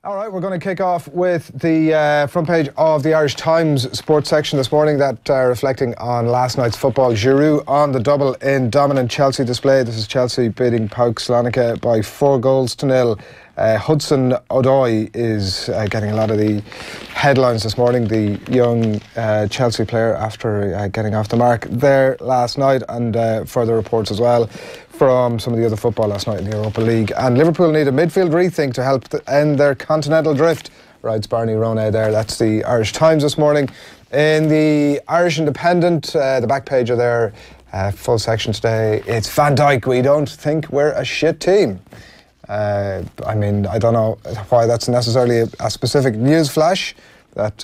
All right, we're going to kick off with the front page of the Irish Times sports section this morning, that reflecting on last night's football. Giroud on the double in dominant Chelsea display. This is Chelsea beating PAOK Salonika by 4-0. Hudson-Odoi is getting a lot of the headlines this morning, the young Chelsea player after getting off the mark there last night, and further reports as well from some of the other football last night in the Europa League. And Liverpool need a midfield rethink to help end their continental drift, writes Barney Ronay there. That's the Irish Times this morning. In the Irish Independent, the back page of their full section today, it's Van Dijk, we don't think we're a shit team. I mean, I don't know why that's necessarily a specific news flash, that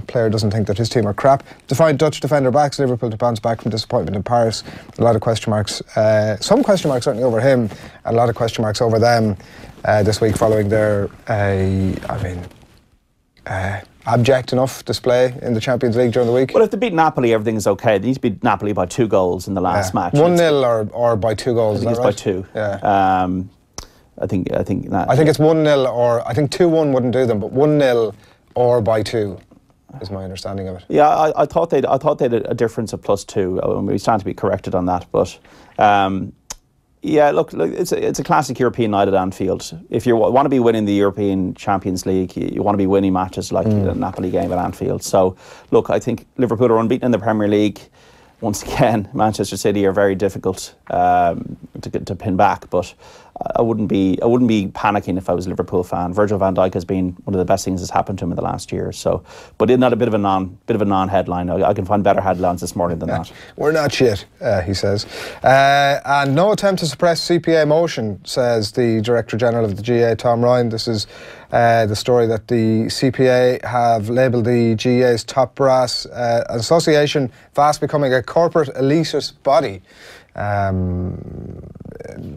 player doesn't think that his team are crap. Defiant Dutch defender backs Liverpool to bounce back from disappointment in Paris. A lot of question marks, some question marks certainly over him, and a lot of question marks over them this week following their abject enough display in the Champions League during the week. Well, if they beat Napoli, everything's okay. They need to beat Napoli by 2 goals in the last match. 1-0 or by 2 goals. I think it's right? by 2. Yeah. I think it's 1-0, or I think 2-1 wouldn't do them, but 1-0 or by 2 is my understanding of it. Yeah, I thought they'd a difference of +2. We stand to be corrected on that, but yeah, look, it's a classic European night at Anfield. If you want to be winning the European Champions League, you want to be winning matches like the Napoli game at Anfield. So, look, I think Liverpool are unbeaten in the Premier League. Once again, Manchester City are very difficult to pin back, but I wouldn't be panicking if I was a Liverpool fan. Virgil van Dijk has been one of the best things that's happened to him in the last year. So, but isn't that a bit of a non-headline? I can find better headlines this morning than that. We're not shit, he says. And no attempt to suppress CPA motion, says the Director General of the GA, Tom Ryan. This is the story that the CPA have labelled the GA's top brass association fast becoming a corporate elitist body.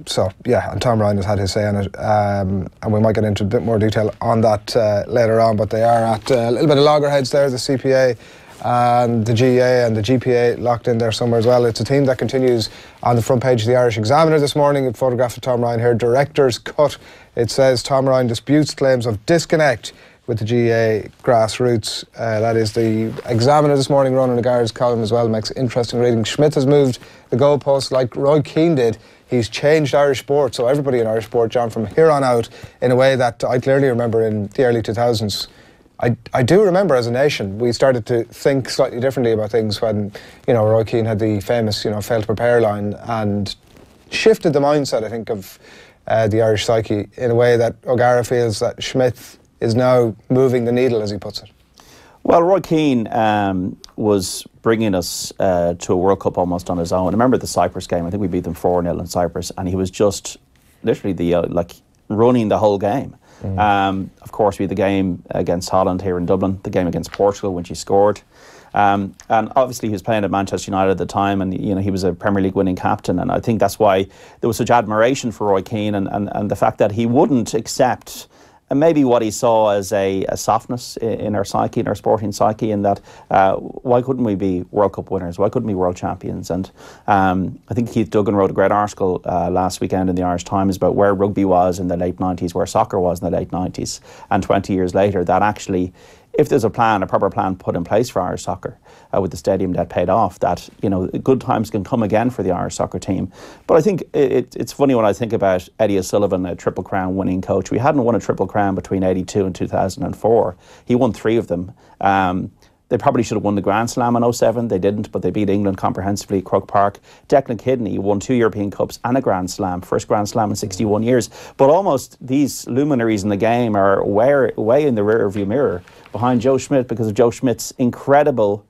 So yeah, and Tom Ryan has had his say on it, and we might get into a bit more detail on that later on, but they are at a little bit of loggerheads there, the CPA and the GA and the GPA locked in there somewhere as well. It's a theme that continues on the front page of the Irish Examiner this morning. A photograph of Tom Ryan here, director's cut. It says Tom Ryan disputes claims of disconnect with the GA grassroots. That is the Examiner this morning. Ronan O'Gara's column as well makes interesting reading. Schmidt has moved the goalposts like Roy Keane did. He's changed Irish sport, so everybody in Irish sport, John, from here on out, in a way that I clearly remember in the early 2000s. I do remember as a nation, we started to think slightly differently about things when, Roy Keane had the famous, fail to prepare line and shifted the mindset, I think, of the Irish psyche in a way that O'Gara feels that Schmidt is now moving the needle, as he puts it. Well, Roy Keane was bringing us to a World Cup almost on his own. I remember the Cyprus game. I think we beat them 4-0 in Cyprus, and he was just literally running the whole game. Of course, we had the game against Holland here in Dublin, the game against Portugal when she scored. And obviously he was playing at Manchester United at the time, and he was a Premier League winning captain, and I think that's why there was such admiration for Roy Keane and the fact that he wouldn't accept maybe what he saw as a softness in our psyche, in our sporting psyche, in that why couldn't we be World Cup winners? Why couldn't we be world champions? And I think Keith Duggan wrote a great article last weekend in the Irish Times about where rugby was in the late 90s, where soccer was in the late 90s, and 20 years later, that actually, if there's a proper plan put in place for Irish soccer with the stadium that paid off, that good times can come again for the Irish soccer team. But I think it's funny when I think about Eddie O'Sullivan, a Triple Crown winning coach. We hadn't won a Triple Crown between 82 and 2004. He won 3 of them. They probably should have won the Grand Slam in 07. They didn't, but they beat England comprehensively at Croke Park. Declan Kidney won 2 European Cups and a Grand Slam, first Grand Slam in 61 years. But almost these luminaries in the game are way in the rear-view mirror behind Joe Schmidt because of Joe Schmidt's incredible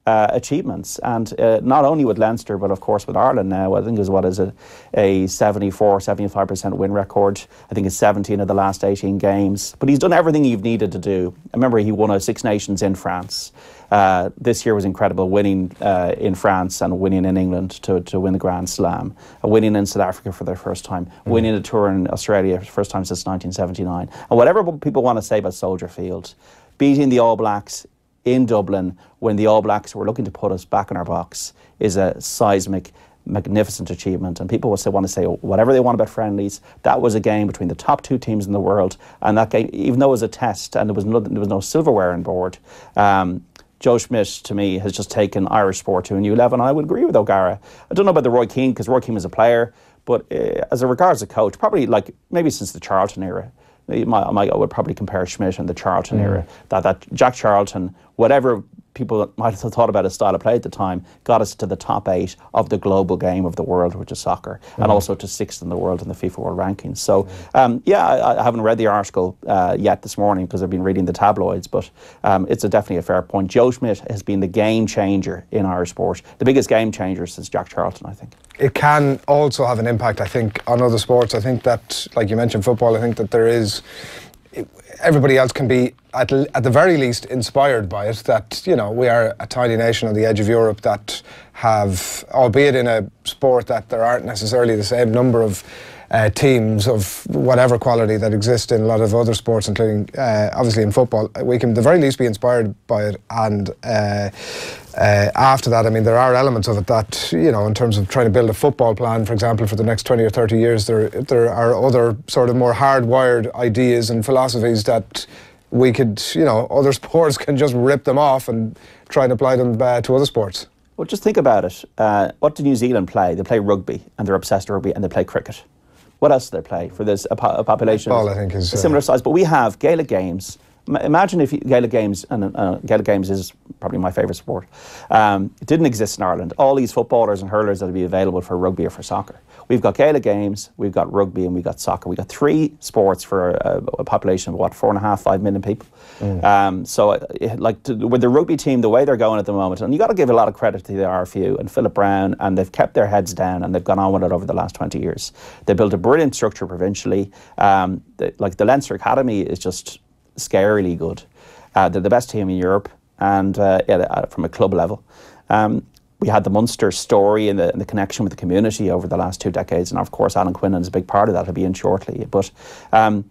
achievements, and not only with Leinster but of course with Ireland now. I think is a 74-75% win record. I think it's 17 of the last 18 games, but he's done everything you've needed to do. I remember he won a Six Nations in France. This year was incredible, winning in France and winning in England to win the Grand Slam, winning in South Africa for their first time, winning a tour in Australia for the first time since 1979. And whatever people want to say about Soldier Field, beating the All Blacks in Dublin when the All Blacks were looking to put us back in our box is a seismic magnificent achievement, and people will want to say whatever they want about friendlies. That was a game between the top 2 teams in the world, and that game, even though it was a test and there was no silverware on board, Joe Schmidt, to me, has just taken Irish sport to a new level, and I would agree with O'Gara. I don't know about the Roy Keane, because Roy Keane was a player, but as regards a coach, probably maybe since the Charlton era, I would probably compare Schmidt and the Charlton era. That Jack Charlton, whatever people might have thought about his style of play at the time, got us to the top 8 of the global game of the world, which is soccer, and also to 6th in the world in the FIFA World Rankings. So, I haven't read the article yet this morning because I've been reading the tabloids, but it's definitely a fair point. Joe Schmidt has been the game changer in Irish sport, the biggest game changer since Jack Charlton, I think. It can also have an impact, I think, on other sports. I think that, like you mentioned, football, I think that there is... Everybody else can be, at the very least, inspired by it. That, we are a tiny nation on the edge of Europe that have, albeit in a sport that there aren't necessarily the same number of teams of whatever quality that exist in a lot of other sports, including obviously in football, we can at the very least be inspired by it. And after that, I mean, there are elements of it that, in terms of trying to build a football plan, for example, for the next 20 or 30 years, there are other sort of more hardwired ideas and philosophies that we could, other sports can just rip them off and try and apply them to other sports. Well, just think about it. What do New Zealand play? They play rugby, and they're obsessed with rugby, and they play cricket. What else do they play for this a population? Ball, I think, is a similar size. But we have Gaelic games. Imagine if Gaelic games, and Gaelic games is probably my favourite sport, it didn't exist in Ireland. All these footballers and hurlers that would be available for rugby or for soccer. We've got Gaelic games, we've got rugby, and we've got soccer. We've got 3 sports for a population of, 4.5, 5 million people. With the rugby team, the way they're going at the moment, and you got to give a lot of credit to the RFU and Philip Brown, and they've kept their heads down and they've gone on with it over the last 20 years. They built a brilliant structure provincially. The Leinster Academy is just scarily good. They're the best team in Europe, and from a club level. We had the Munster story and the connection with the community over the last 2 decades, and of course Alan Quinlan is a big part of that. He'll be in shortly. But I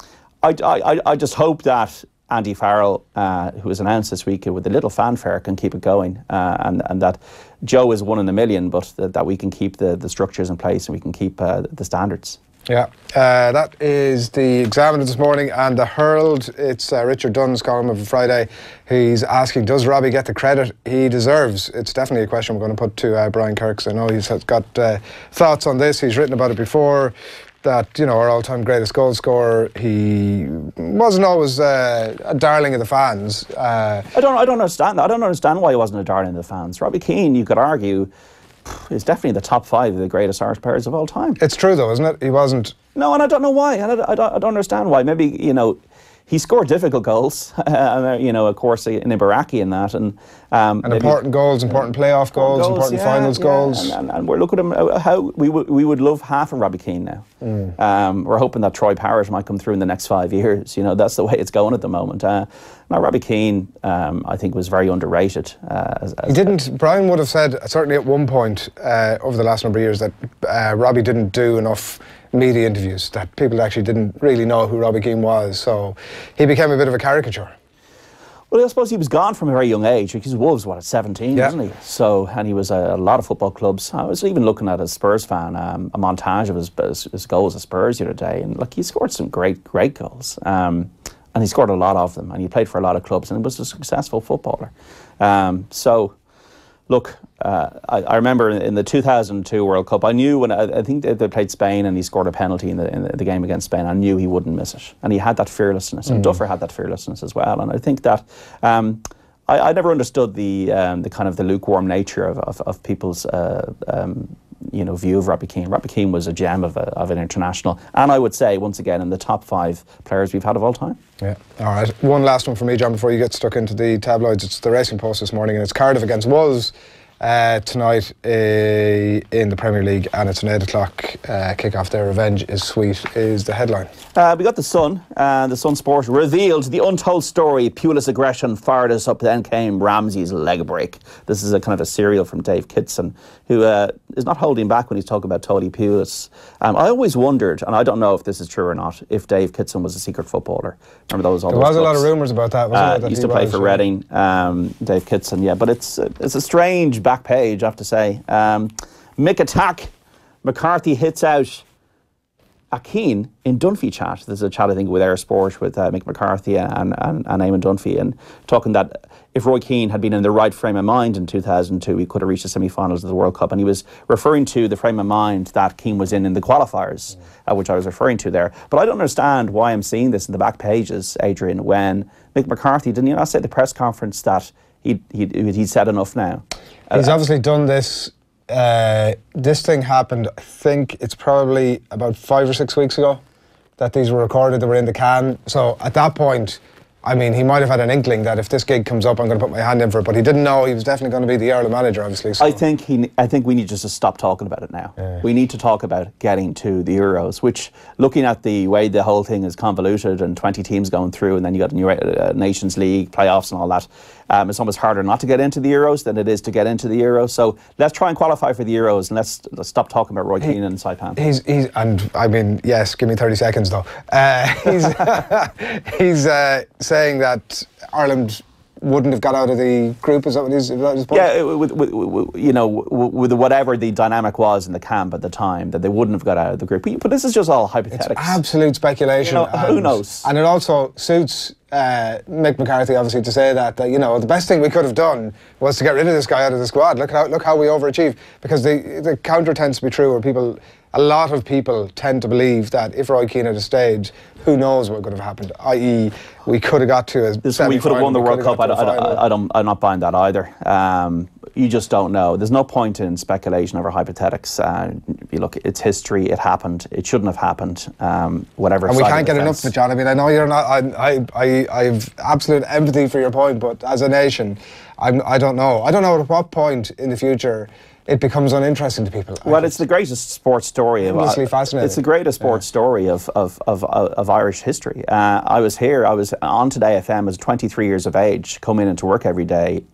just hope that Andy Farrell, who was announced this week with a little fanfare, can keep it going, and that Joe is 1 in a million, but that we can keep the structures in place and we can keep the standards. Yeah, that is the Examiner this morning, and the Herald, it's Richard Dunn's column of Friday. He's asking, does Robbie get the credit he deserves? It's definitely a question we're going to put to Brian Kirk. I know he's got thoughts on this. He's written about it before, that, our all-time greatest goal scorer, he wasn't always a darling of the fans. I don't understand that. I don't understand why he wasn't a darling of the fans. Robbie Keane, you could argue, is definitely the top 5 of the greatest Irish players of all time. It's true though, isn't it? He wasn't. No, and I don't know why. I don't understand why. Maybe, he scored difficult goals, of course, in Ibaraki and that. And important goals, important playoff goals, important finals goals. And we're looking at how we would love half of Robbie Keane now. We're hoping that Troy Parrott might come through in the next 5 years. That's the way it's going at the moment. Now, Robbie Keane, I think, was very underrated. Brian would have said, certainly at one point over the last number of years, that Robbie didn't do enough media interviews, that people actually didn't really know who Robbie Keane was, so he became a bit of a caricature. Well, I suppose he was gone from a very young age, because Wolves, at 17, wasn't he? So, and he was a lot of football clubs. I was even looking at, as a Spurs fan, a montage of his goals at Spurs the other day, and he scored some great goals. And he scored a lot of them, and he played for a lot of clubs, and was a successful footballer. Look, I remember in the 2002 World Cup, I knew when I think they played Spain and he scored a penalty in the game against Spain, I knew he wouldn't miss it. And he had that fearlessness, and Duffer had that fearlessness as well. And I think that I never understood the kind of the lukewarm nature of people's view of Robbie Keane. Robbie Keane was a gem of an international, and I would say, once again, in the top 5 players we've had of all time. Yeah. All right. One last one for me, John, before you get stuck into the tabloids. It's the Racing Post this morning, and it's Cardiff against Wolves tonight in the Premier League, and it's an 8 o'clock kick-off there. Revenge is sweet is the headline. We got the Sun Sport revealed the untold story. Pulis aggression fired us up, then came Ramsey's leg break. This is a kind of a serial from Dave Kitson, who is not holding back when he's talking about Tony Pulis. I always wondered, and I don't know if this is true or not, if Dave Kitson was a secret footballer. Remember those? There was a lot of rumours about that, wasn't there? He used to play for Reading, Dave Kitson, yeah. But it's a strange back page, I have to say. Mick attack. McCarthy hits out a Keane in Dunphy chat. There's a chat, I think, with Air Sport with Mick McCarthy and Eamon Dunphy, and talking that if Roy Keane had been in the right frame of mind in 2002, he could have reached the semi-finals of the World Cup. And he was referring to the frame of mind that Keane was in the qualifiers, which I was referring to there. But I don't understand why I'm seeing this in the back pages, Adrian, when Mick McCarthy, didn't you not say at the press conference that he'd said enough now? He's obviously done this. This thing happened, I think it's probably about 5 or 6 weeks ago that these were recorded, they were in the can. So at that point, I mean, he might have had an inkling that if this gig comes up, I'm going to put my hand in for it, but he didn't know he was definitely going to be the Ireland manager, obviously. So. I think we need just to stop talking about it now. Yeah. We need to talk about getting to the Euros, which, looking at the way the whole thing is convoluted and 20 teams going through, and then you got a new Nations League, playoffs and all that, it's almost harder not to get into the Euros than it is to get into the Euros. So let's try and qualify for the Euros, and let's stop talking about Roy Keane and Saipan. He's and I mean, yes, give me 30 seconds though. He's saying that Ireland wouldn't have got out of the group. Is that what his point? Yeah, with whatever the dynamic was in the camp at the time, that they wouldn't have got out of the group. But this is just all hypothetics. It's absolute speculation. Who knows? And it also suits Mick McCarthy, obviously, to say that the best thing we could have done was to get rid of this guy out of the squad. Look how we overachieved. Because the counter tends to be true, where a lot of people tend to believe that if Roy Keane had stayed, who knows what could have happened, i.e. we could have got to a semi-final. We could have won the World Cup. I'm not buying that either. You just don't know. There's no point in speculation over hypothetics. You look, it's history. It happened. It shouldn't have happened. Whatever. And we can't get enough of it, John. I mean, I know you're not. I've absolute empathy for your point, but as a nation, I don't know. I don't know at what point in the future it becomes uninteresting to people. Well, it's the greatest sports story. Endlessly fascinating. It's the greatest sports story of Irish history. I was on Today FM as 23 years of age, coming into work every day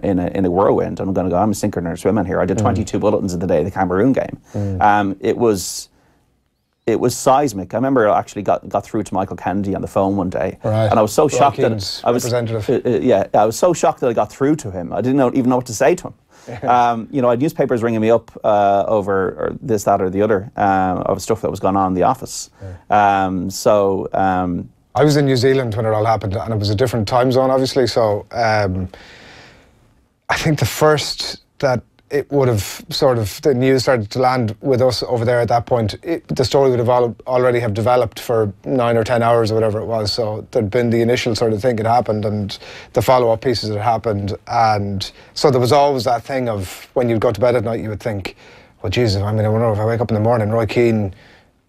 in a whirlwind. I'm going to go, I'm sinking or swimming here. I did 22 bulletins a day, the Cameroon game. It was seismic. I remember I actually got through to Michael Kennedy on the phone one day, and I was so shocked that I was I was so shocked that I got through to him. I didn't even know what to say to him. I had newspapers ringing me up over this, that, or the other of stuff that was going on in the office. I was in New Zealand when it all happened, and it was a different time zone, obviously. So I think the first that it would have the news started to land with us over there at that point, the story would have already have developed for 9 or 10 hours or whatever it was. So there'd been the initial sort of thing had happened and the follow-up pieces had happened. And so there was always that thing of when you'd go to bed at night, you would think, well, Jesus, I mean, I wonder if I wake up in the morning, Roy Keane,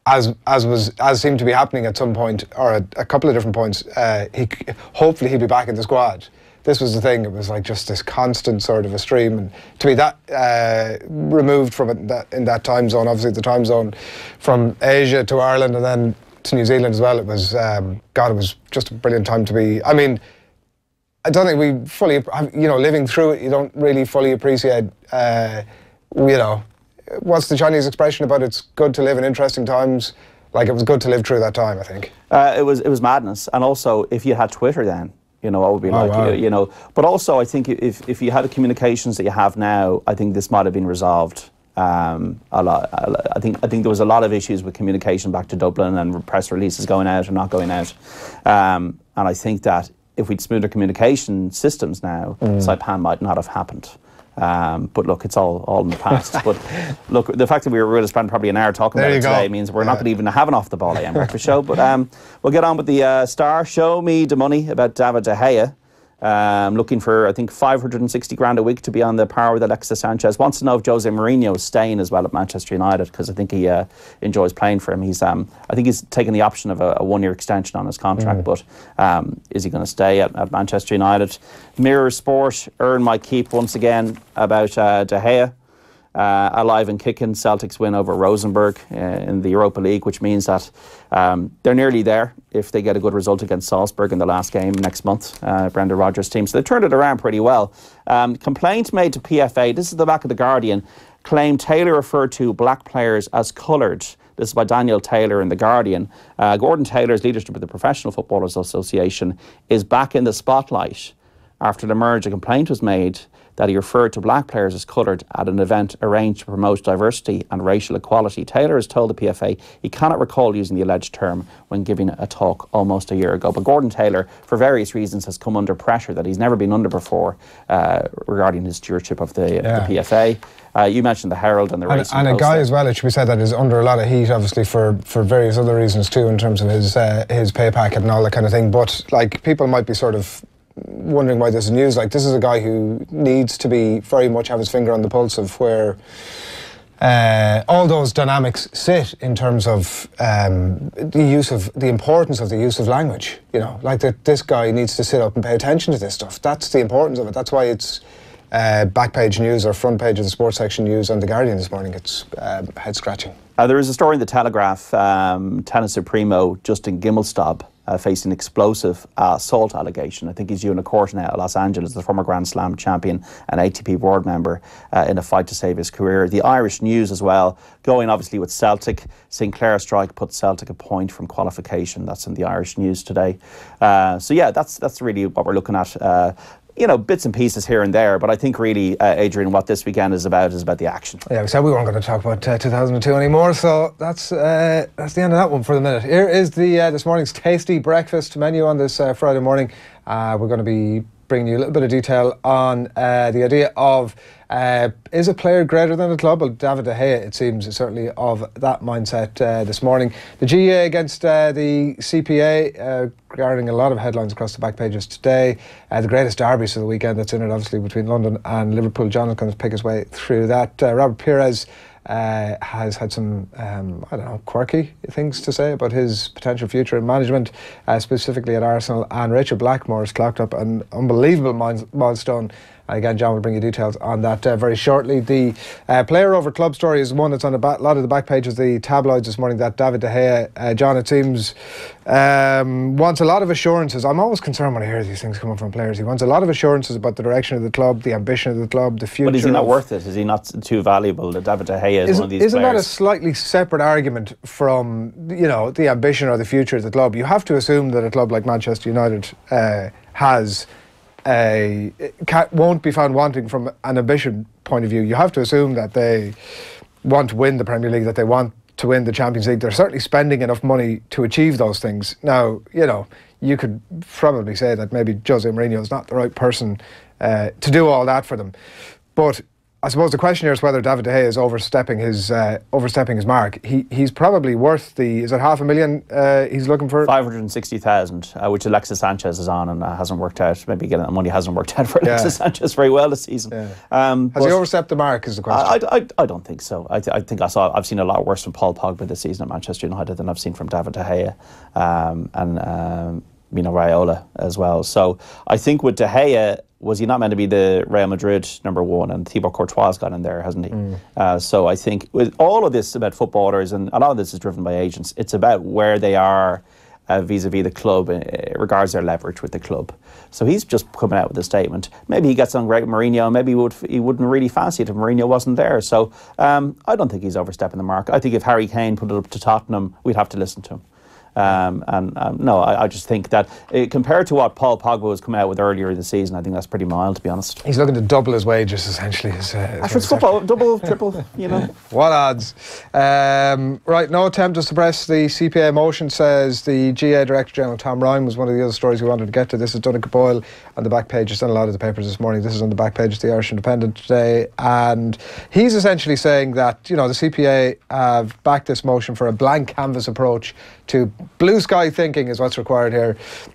as seemed to be happening at some point, or at a couple of different points, hopefully he'd be back in the squad. This was the thing, it was like just this constant sort of a stream, and to be that removed from it in that time zone, obviously the time zone from Asia to Ireland and then to New Zealand as well, it was, it was just a brilliant time to be. I mean, I don't think we fully, living through it, you don't really fully appreciate, what's the Chinese expression about it's good to live in interesting times? Like, it was good to live through that time, I think. It was madness, and also if you had Twitter then, what would be like, wow. But also, I think if you had the communications that you have now, I think this might have been resolved a lot. I think there was a lot of issues with communication back to Dublin and press releases going out or not going out. And I think that if we'd smoother communication systems now, Saipan might not have happened. But look, it's all in the past. But look, the fact that we were going to spend probably an hour talking about it today means we're not going to even have an Off the Ball AM breakfast show. But we'll get on with the star. Show me the money about David De Gea. Looking for, I think, 560 grand a week to be on the par with Alexis Sanchez. Wants to know if Jose Mourinho is staying as well at Manchester United, because I think he enjoys playing for him. I think he's taken the option of a one-year extension on his contract, but is he going to stay at Manchester United? Mirror Sport, earn my keep once again about De Gea. Alive and kicking, Celtics win over Rosenborg in the Europa League, which means that they're nearly there if they get a good result against Salzburg in the last game next month, Brendan Rodgers' team. So they turned it around pretty well. Complaint made to PFA, this is the back of the Guardian, claim Taylor referred to black players as coloured. This is by Daniel Taylor in The Guardian. Gordon Taylor's leadership of the Professional Footballers Association is back in the spotlight after the merge. A complaint was made that he referred to black players as coloured at an event arranged to promote diversity and racial equality. Taylor has told the PFA he cannot recall using the alleged term when giving a talk almost a year ago. But Gordon Taylor, for various reasons, has come under pressure that he's never been under before regarding his stewardship of the PFA. You mentioned the Herald and the racing and a guy as well, it should be said, that is under a lot of heat, obviously, for various other reasons too, in terms of his pay packet and all that kind of thing. But like, people might be sort of wondering why this is news. Like, this is a guy who needs to be very much have his finger on the pulse of where all those dynamics sit in terms of the importance of the use of language. You know, like that this guy needs to sit up and pay attention to this stuff. That's the importance of it. That's why it's back page news or front page of the sports section news on The Guardian this morning. It's head scratching. There is a story in the Telegraph, tennis supremo Justin Gimelstob facing explosive assault allegation. I think he's due in a court now at Los Angeles, the former Grand Slam champion and ATP board member, in a fight to save his career. The Irish News as well, going obviously with Celtic. Sinclair strike put Celtic a point from qualification. That's in the Irish News today. So yeah, that's really what we're looking at. You know, bits and pieces here and there, but I think really, Adrian, what this weekend is about the action. Yeah, we said we weren't going to talk about 2002 anymore, so that's the end of that one for the minute. Here is the this morning's tasty breakfast menu on this Friday morning. We're going to be bringing you a little bit of detail on the idea of is a player greater than a club? Well, David De Gea, it seems, is certainly of that mindset this morning. The GA against the CPA, regarding a lot of headlines across the back pages today. The greatest derbies of the weekend that's in it, obviously, between London and Liverpool. John is going to pick his way through that. Robert Pires has had some, I don't know, quirky things to say about his potential future in management, specifically at Arsenal. And Rachel Blackmore has clocked up an unbelievable milestone. Again, John will bring you details on that very shortly. The player over club story is one that's on a lot of the back pages of the tabloids this morning, that David De Gea, John, it seems, wants a lot of assurances. I'm always concerned when I hear these things coming from players. He wants a lot of assurances about the direction of the club, the ambition of the club, the future. But is he not worth it? Is he not too valuable? David De Gea is one of these isn't players. That a slightly separate argument from, you know, the ambition or the future of the club? You have to assume that a club like Manchester United won't be found wanting from an ambition point of view. You have to assume that they want to win the Premier League, that they want to win the Champions League. They're certainly spending enough money to achieve those things. Now, you know, you could probably say that maybe Jose Mourinho is not the right person to do all that for them. But I suppose the question here is whether David De Gea is overstepping his mark. He's probably worth is it $500,000 he's looking for? 560,000, which Alexis Sanchez is on, and hasn't worked out. Maybe getting that money hasn't worked out for Alexis Sanchez very well this season. Yeah. Has he overstepped the mark? Is the question? I don't think so. I think I've seen a lot worse from Paul Pogba this season at Manchester United than I've seen from David De Gea and Mino Raiola as well. So I think with De Gea, was he not meant to be the Real Madrid #1? And Thibaut Courtois has got in there, hasn't he? So I think with all of this about footballers, and a lot of this is driven by agents, it's about where they are vis-a-vis the club regards their leverage with the club. So he's just coming out with a statement. Maybe he gets on great with Mourinho, maybe he wouldn't really fancy it if Mourinho wasn't there. So I don't think he's overstepping the mark. I think if Harry Kane put it up to Tottenham, we'd have to listen to him. No, I just think that compared to what Paul Pogba was coming out with earlier in the season, I think that's pretty mild, to be honest. He's looking to double his wages, essentially. It's football, double, triple, you know. What odds? Right, no attempt to suppress the CPA motion, says the GA Director General Tom Ryan, was one of the other stories we wanted to get to. This is Duggan and Adrian on the back page. It's on a lot of the papers this morning. This is on the back page of the Irish Independent today. And he's essentially saying that, you know, the CPA have backed this motion for a blank canvas approach to blue sky thinking is what's required here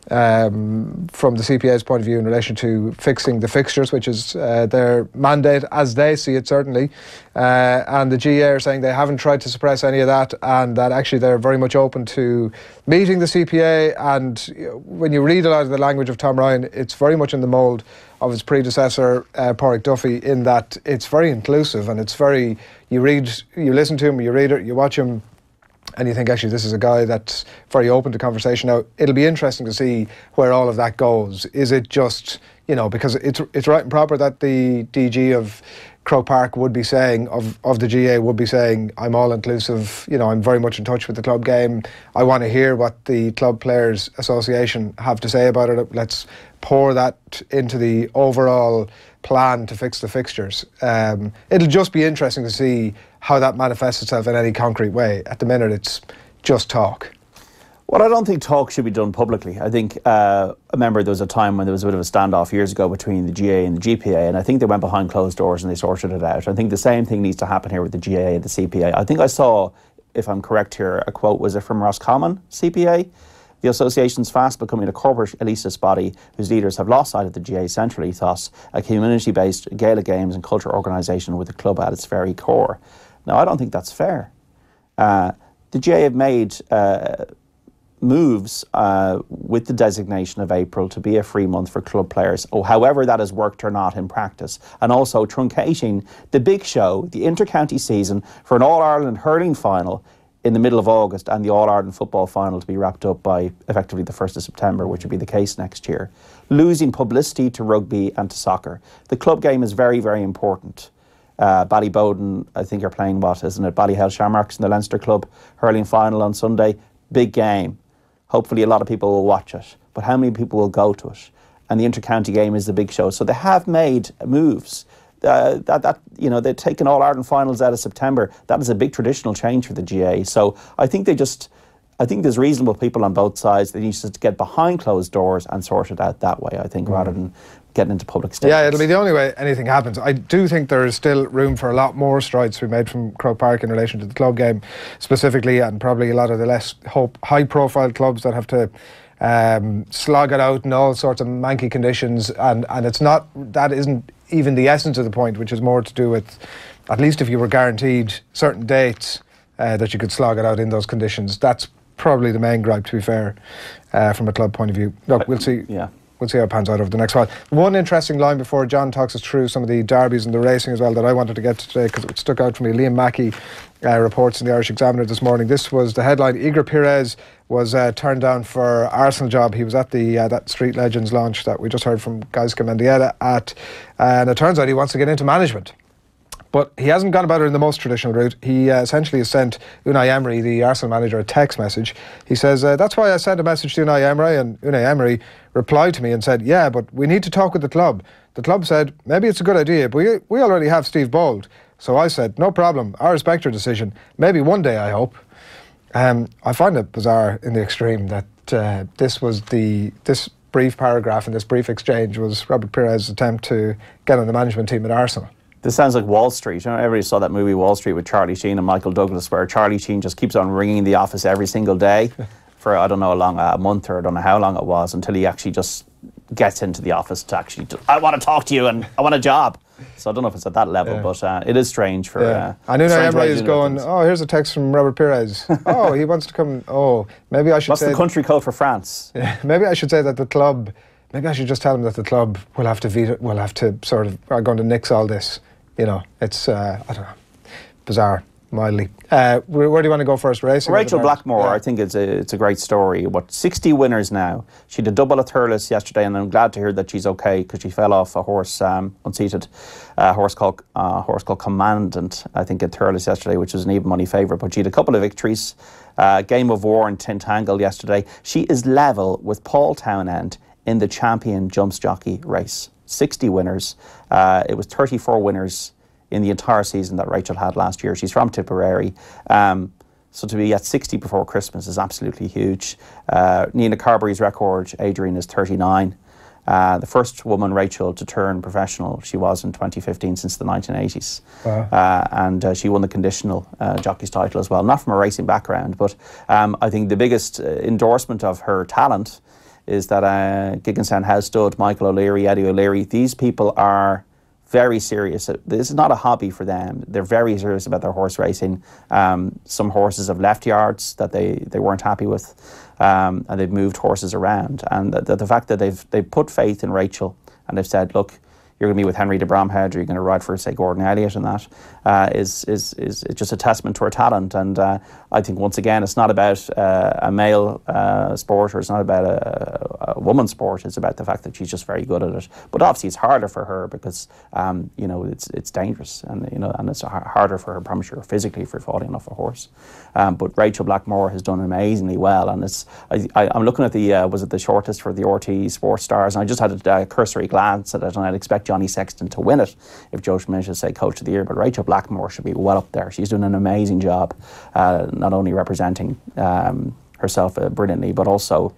from the CPA's point of view in relation to fixing the fixtures, which is their mandate as they see it, certainly. And the GA are saying they haven't tried to suppress any of that, and that actually they're very much open to meeting the CPA. And when you read a lot of the language of Tom Ryan, it's very much in the mould of his predecessor, Pádraig Duffy, in that it's very inclusive and it's very, you listen to him, you read it, you watch him, and you think, actually, this is a guy that's very open to conversation. Now, it'll be interesting to see where all of that goes. Is it just, you know, because it's right and proper that the DG of Croke Park would be saying, of the GA would be saying, I'm all inclusive, you know, I'm very much in touch with the club game. I want to hear what the Club Players Association have to say about it. Let's pour that into the overall plan to fix the fixtures. It'll just be interesting to see how that manifests itself in any concrete way. At the minute, it's just talk. Well, I don't think talk should be done publicly. I think, I remember there was a time when there was a bit of a standoff years ago between the GA and the GPA, and I think they went behind closed doors and they sorted it out. I think the same thing needs to happen here with the GA and the CPA. I think I saw, if I'm correct here, a quote, was it from Roscommon CPA? The association's fast becoming a corporate elitist body whose leaders have lost sight of the GA central ethos, a community-based Gaelic games and culture organisation with the club at its very core. Now, I don't think that's fair. The GA have made moves with the designation of April to be a free month for club players, however that has worked or not in practice, and also truncating the big show, the inter-county season, for an All-Ireland hurling final in the middle of August and the All-Ireland football final to be wrapped up by effectively the 1st of September, which would be the case next year. Losing publicity to rugby and to soccer. The club game is very, very important. Ballybowden, I think, are playing, what, isn't it? Ballyhale Shamrocks in the Leinster Club hurling final on Sunday. Big game. Hopefully a lot of people will watch it, but how many people will go to it? And the inter-county game is the big show. So they have made moves. You know, they've taken All-Ireland finals out of September. That is a big traditional change for the GA. So I think there's reasonable people on both sides. They need to get behind closed doors and sort it out that way, I think, rather than getting into public statements. Yeah, it'll be the only way anything happens. I do think there is still room for a lot more strides to be made from Croke Park in relation to the club game specifically, and probably a lot of the less high-profile clubs that have to slog it out in all sorts of manky conditions, and that isn't even the essence of the point, which is more to do with, at least if you were guaranteed certain dates that you could slog it out in those conditions. That's probably the main gripe, to be fair, from a club point of view. Look, we'll see. Yeah. We'll see how it pans out over the next while. One interesting line before John talks us through some of the derbies and the racing as well that I wanted to get to today, because it stuck out for me. Liam Mackey reports in the Irish Examiner this morning. This was the headline: Gaffer Pires was turned down for Arsenal job. He was at the that Street Legends launch that we just heard from Gaisca Mendieta at, and it turns out he wants to get into management. But he hasn't gone about it in the most traditional route. He essentially has sent Unai Emery, the Arsenal manager, a text message. He says, that's why I sent a message to Unai Emery, and Unai Emery replied to me and said, yeah, but we need to talk with the club. The club said, maybe it's a good idea, but we already have Steve Bold. So I said, no problem, I respect your decision. Maybe one day, I hope. I find it bizarre in the extreme that this brief paragraph and this brief exchange was Robert Pires' attempt to get on the management team at Arsenal. This sounds like Wall Street. You know, everybody saw that movie Wall Street with Charlie Sheen and Michael Douglas, where Charlie Sheen just keeps on ringing the office every single day for, I don't know, a month, or I don't know how long it was, until he actually just gets into the office to actually, I want to talk to you and I want a job. So I don't know if it's at that level, but it is strange for... I knew Emery is going, oh, here's a text from Robert Pires. Oh, he wants to come. Oh, maybe I should say... What's the country code for France? Maybe I should say that the club... Maybe I should just tell him that the club will have to veto, will have to sort of, are going to nix all this. You know, it's, I don't know, bizarre, mildly. Where do you want to go first, racing? Rachel Blackmore, I think it's a great story. 60 winners now. She did double at Thurles yesterday, and I'm glad to hear that she's okay, because she fell off a horse, unseated, horse called Commandant, I think, at Thurles yesterday, which was an even money favourite. But she had a couple of victories. Game of War and Tintangle yesterday. She is level with Paul Townend in the champion jumps jockey race. 60 winners. It was 34 winners in the entire season that Rachel had last year. She's from Tipperary. So to be at 60 before Christmas is absolutely huge. Nina Carberry's record, Adrian, is 39. The first woman, Rachel, to turn professional, she was in 2015 since the 1980s. Wow. And she won the conditional jockey's title as well. Not from a racing background, but I think the biggest endorsement of her talent is that Gigginstown House Stud, Michael O'Leary, Eddie O'Leary, these people are very serious. This is not a hobby for them. They're very serious about their horse racing. Some horses have left yards that they weren't happy with, and they've moved horses around. And the fact that they've put faith in Rachel, and they've said, look, you're going to be with Henry de Bromhead, or you're going to ride for, say, Gordon Elliott, and that is just a testament to her talent. And I think, once again, it's not about a male sport, or it's not about a woman's sport. It's about the fact that she's just very good at it. But obviously, it's harder for her because it's dangerous, and and it's harder for her, I'm sure, physically, for falling off a horse. But Rachel Blackmore has done amazingly well, and I'm looking at the shortlist for the RT Sports Stars, and I just had a cursory glance at it, and I'd expect Johnny Sexton to win it if Joe Schmidt is, say, Coach of the Year. But Rachel Blackmore should be well up there. She's doing an amazing job, not only representing herself brilliantly, but also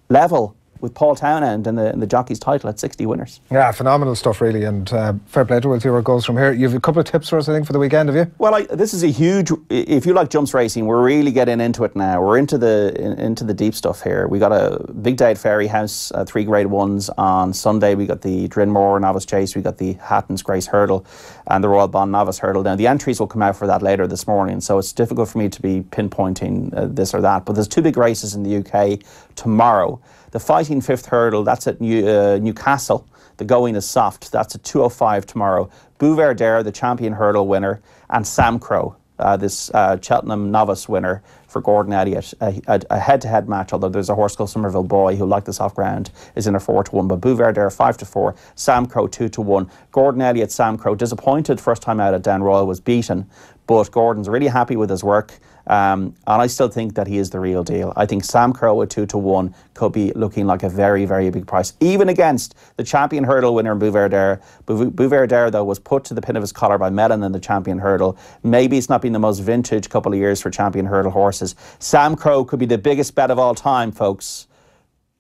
level with Paul Townend in the jockey's title at 60 winners. Yeah, phenomenal stuff, really, and fair play to her. We'll see where it goes from here. You have a couple of tips for us, I think, for the weekend, have you? Well, this is a huge. If you like jumps racing, we're really getting into it now. We're into the deep stuff here. We got a big day at Fairyhouse, 3 Grade 1s on Sunday. We got the Drinmore Novice Chase. We got the Hatton's Grace Hurdle and the Royal Bond Novice Hurdle. Now, the entries will come out for that later this morning, so it's difficult for me to be pinpointing this or that. But there's 2 big races in the UK tomorrow. The Fighting Fifth Hurdle, that's at Newcastle. The going is soft. That's at 2:05 tomorrow. Bouverdere, the champion hurdle winner, and Sam Crow, this Cheltenham novice winner for Gordon Elliott. A head-to-head match, although there's a horse called Somerville Boy who, like the soft ground, is in a 4-1. But Bouverdere 5-4, Sam Crow 2-1. Gordon Elliott, Sam Crow, disappointed first time out at Den Royal, was beaten, but Gordon's really happy with his work. And I still think that he is the real deal. I think Sam Crow at 2-1 could be looking like a very, very big price, even against the champion hurdle winner in Bouverdere. Bouverdere, though, was put to the pin of his collar by Mellon in the champion hurdle. Maybe it's not been the most vintage couple of years for champion hurdle horses. Sam Crow could be the biggest bet of all time, folks.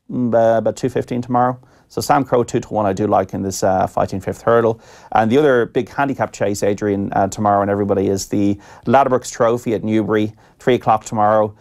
About 2:15 tomorrow. So Sam Crow 2-1 I do like in this Fighting Fifth Hurdle. And the other big handicap chase, Adrian, tomorrow and everybody, is the Ladbrokes Trophy at Newbury, 3 o'clock tomorrow.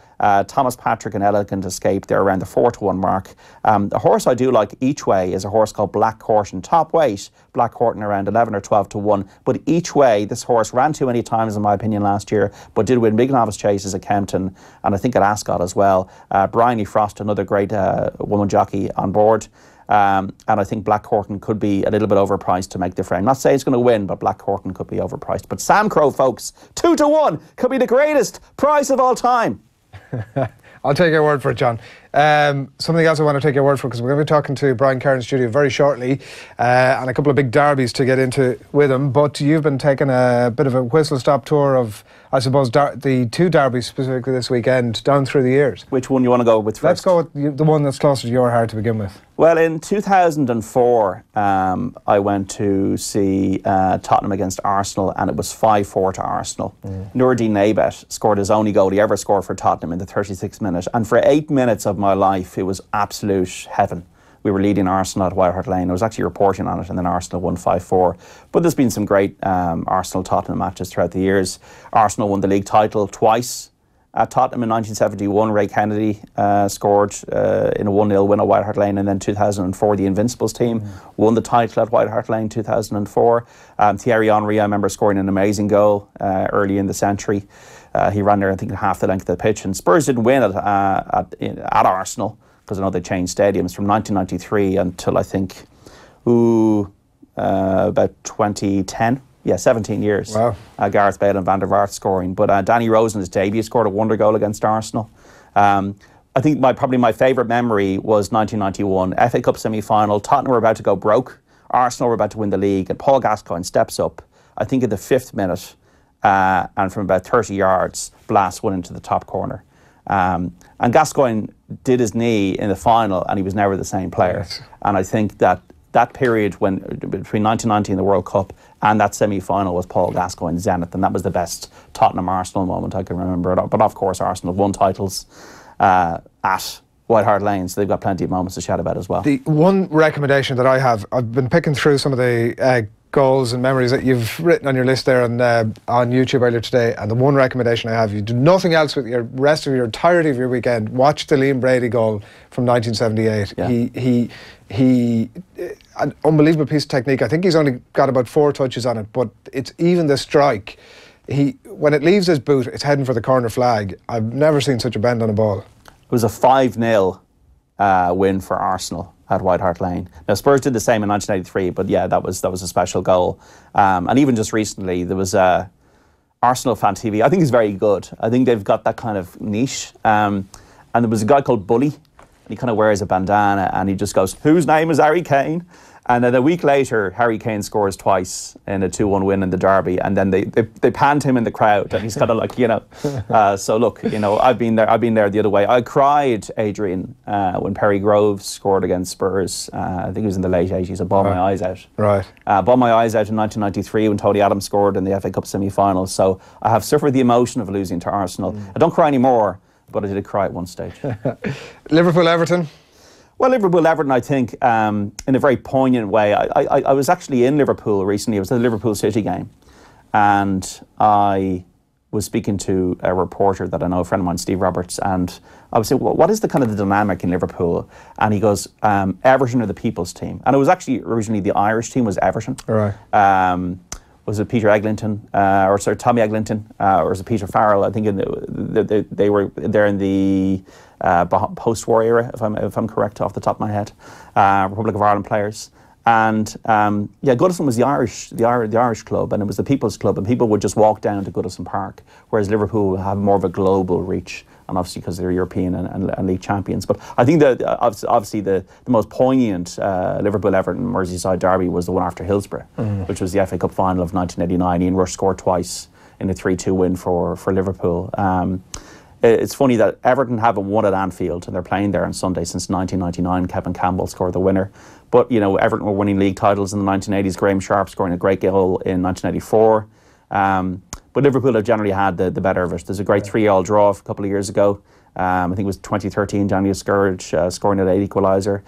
Thomas Patrick and Elegant Escape, they're around the 4-1 mark. The horse I do like each way is a horse called Black Horton. Top weight, Black Horton around 11 or 12-1. But each way, this horse ran too many times, in my opinion, last year, but did win big novice chases at Kempton and I think at Ascot as well. Bryony Frost, another great woman jockey on board. And I think Black Horton could be a little bit overpriced to make the frame. Not say it's going to win, but Black Horton could be overpriced. But Sam Crow, folks, 2-1 could be the greatest price of all time. I'll take your word for it, John. Something else I want to take your word for, because we're going to be talking to Brian Kerr in studio very shortly, and a couple of big derbies to get into with him. But you've been taking a bit of a whistle-stop tour of, I suppose, the 2 derbies specifically this weekend, down through the years. Which one you want to go with first? Let's go with the one that's closer to your heart to begin with. Well, in 2004, I went to see Tottenham against Arsenal, and it was 5-4 to Arsenal. Nuruddin Naibet scored his only goal he ever scored for Tottenham in the 36th minute, and for 8 minutes of my life, it was absolute heaven. We were leading Arsenal at White Hart Lane. I was actually reporting on it, and then Arsenal won 5-4. But there's been some great Arsenal-Tottenham matches throughout the years. Arsenal won the league title twice at Tottenham in 1971. Ray Kennedy scored in a 1-0 win at White Hart Lane, and then 2004 the Invincibles team won the title at White Hart Lane 2004. Thierry Henry, I remember scoring an amazing goal early in the century. He ran there, I think, half the length of the pitch, and Spurs didn't win at Arsenal, because I know they changed stadiums from 1993 until I think about 2010. Yeah, 17 years. Wow. Gareth Bale and Van der Vaart scoring. But Danny Rose in his debut scored a wonder goal against Arsenal. I think probably my favourite memory was 1991, FA Cup semi-final. Tottenham were about to go broke. Arsenal were about to win the league. And Paul Gascoigne steps up, I think in the 5th minute, and from about 30 yards, blasts one into the top corner. And Gascoigne did his knee in the final, and he was never the same player. Yes. And I think that period when between 1990 and the World Cup and that semi-final was Paul Gascoigne's zenith, and that was the best Tottenham-Arsenal moment I can remember. But of course, Arsenal won titles at White Hart Lane, so they've got plenty of moments to chat about as well. The one recommendation that I have, I've been picking through some of the goals and memories that you've written on your list there on YouTube earlier today, and the one recommendation I have, you do nothing else with your rest of your entirety of your weekend, watch the Liam Brady goal from 1978. Yeah. He an unbelievable piece of technique. I think he's only got about 4 touches on it, but it's even the strike. When it leaves his boot, it's heading for the corner flag. I've never seen such a bend on a ball. It was a 5-0 win for Arsenal at White Hart Lane. Now Spurs did the same in 1983, but yeah, that was a special goal. And even just recently, there was Arsenal Fan TV. I think it's very good. I think they've got that kind of niche. And there was a guy called Bully, and he kind of wears a bandana, and he just goes, "Whose name is Harry Kane?" And then a week later, Harry Kane scores twice in a 2-1 win in the derby, and then they panned him in the crowd, and he's kind of like, you know. So look, you know, I've been there the other way. I cried, Adrian, when Perry Groves scored against Spurs. I think it was in the late 80s. I bawled my eyes out. Right. Bawled my eyes out in 1993 when Tony Adams scored in the FA Cup semi-finals. So I have suffered the emotion of losing to Arsenal. I don't cry anymore, but I did cry at one stage. Liverpool-Everton? Well, Liverpool-Everton, I think, in a very poignant way. I was actually in Liverpool recently. It was the Liverpool City game. And I was speaking to a reporter that I know, a friend of mine, Steve Roberts, and I was saying, well, what is the kind of the dynamic in Liverpool? And he goes, Everton are the people's team. And it was actually originally the Irish team was Everton. Right. Was it Peter Eglinton, or sorry, Tommy Eglinton, or was it Peter Farrell? I think they were there in the post-war era, if I'm correct off the top of my head, Republic of Ireland players. And Goodison was the Irish club, and it was the people's club, and people would just walk down to Goodison Park, whereas Liverpool have more of a global reach, and obviously because they're European and league champions. But I think that obviously the most poignant Liverpool-Everton Merseyside derby was the one after Hillsborough, which was the FA Cup final of 1989. Ian Rush scored twice in a 3-2 win for Liverpool. It's funny that Everton haven't won at Anfield, and they're playing there on Sunday since 1999. Kevin Campbell scored the winner. But, you know, Everton were winning league titles in the 1980s. Graham Sharp scoring a great goal in 1984. But Liverpool have generally had the better of it. There's a great 3-3 draw a couple of years ago. I think it was 2013, Daniel Sturridge scoring a late equaliser.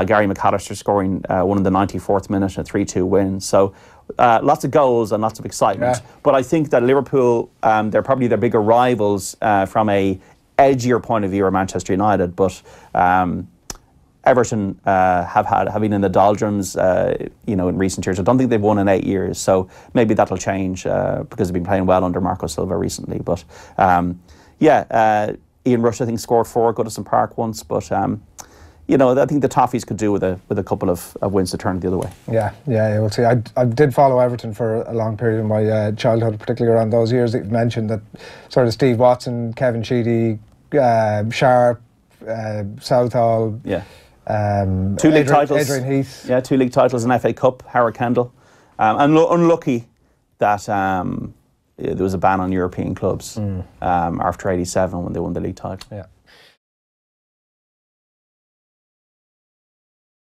Gary McAllister scoring one in the 94th minute, a 3-2 win. So lots of goals and lots of excitement. Yeah. But I think that Liverpool, they're probably their bigger rivals from a edgier point of view are Manchester United. But Everton have been in the doldrums, in recent years. I don't think they've won in 8 years. So maybe that'll change because they've been playing well under Marco Silva recently. But Ian Rush, I think, scored 4 at Goodison Park once, but I think the Toffees could do with a couple of wins to turn it the other way. Yeah, we'll see. I did follow Everton for a long period in my childhood, particularly around those years that you've mentioned, that sort of Steve Watson, Kevin Sheedy, Sharp, Southall. Yeah. 2 league titles. Adrian Heath. Yeah, 2 league titles, an FA Cup, Howard Kendall. Unlucky that there was a ban on European clubs after '87 when they won the league title. Yeah.